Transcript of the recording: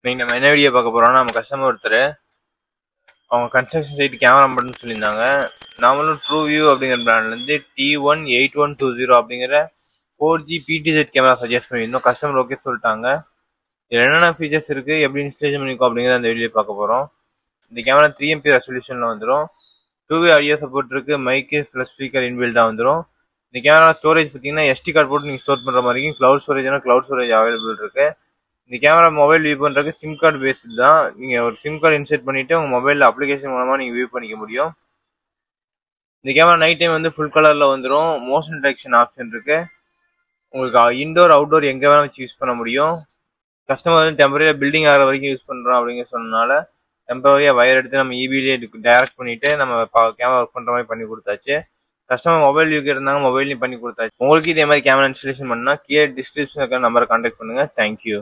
இன்னைக்கு நம்ம என்ன வீடியோ பார்க்க போறோம்னா, நம்ம கஸ்டமர் ஒருத்தர் அவங்க கன்ஸ்ட்ரக்ஷன் சைட் கேமரா மட்டும் சொல்லியிருந்தாங்க. நாமளும் ட்ரூ வியூ அப்படிங்கிற பிராண்ட்லேருந்து T18120 அப்படிங்கிற 4G PTZ கேமரா சஜஸ்ட் பண்ணியிருந்தோம். கஸ்டமர் ஓகே சொல்லிட்டாங்க. இதில் என்னென்ன ஃபீச்சர்ஸ் இருக்குது, எப்படி இன்ஸ்டலேஷன் பண்ணிக்கோ அப்படிங்கிறத அந்த வீடியோ பார்க்க போகிறோம். இந்த கேமரா 3MP ரெசல்யூஷனில் வந்துடும். 2-வே ஆடியோ சப்போர்ட் இருக்குது. மைக்கு ப்ளஸ் ஸ்பீக்கர் இன்பில்டாக வந்துடும். இந்த கேமரா ஸ்டோரேஜ் பார்த்தீங்கன்னா SD கார்டு போட்டு நீங்கள் ஸ்டோர் பண்ணுற மாதிரி க்ளவுட் ஸ்டோரேஜ் அவைலபிள் இருக்குது. இந்த கேமரா மொபைல் வியூ பண்ணுறதுக்கு சிம் கார்டு பேஸ்டு தான். நீங்கள் ஒரு சிம் கார்டு இன்சர்ட் பண்ணிவிட்டு உங்கள் மொபைலில் அப்ளிகேஷன் மூலமாக நீங்கள் வியூ பண்ணிக்க முடியும். இந்த கேமரா நைட் டைம் வந்து ஃபுல் கலரில் வந்துடும். மோஷன் டிடெக்ஷன் ஆப்ஷன் இருக்குது. உங்களுக்கு இன்டோர் அவுட்டோர் எங்கே வேணால் வச்சு யூஸ் பண்ண முடியும். கஸ்டமர் வந்து டெம்பரரியாக பில்டிங் ஆகிற வரைக்கும் யூஸ் பண்ணுறோம் அப்படிங்கிற சொன்னனால டெம்பரரியாக வயர் எடுத்து நம்ம EBலே டைரக்ட் பண்ணிவிட்டு நம்ம கேமரா ஒர்க் பண்ணுற மாதிரி பண்ணி கொடுத்தாச்சு. கஸ்டமர் மொபைல் வியூ இருந்தாங்க, மொபைல்லையும் பண்ணி கொடுத்தாச்சு. உங்களுக்கு இதே மாதிரி கேமரா இன்ஸ்டலேஷன் பண்ணால் கீழே டிஸ்கிரிப்ஷனில் இருக்கிற நம்பரை கான்டாக்ட் பண்ணுங்கள். தேங்க்யூ.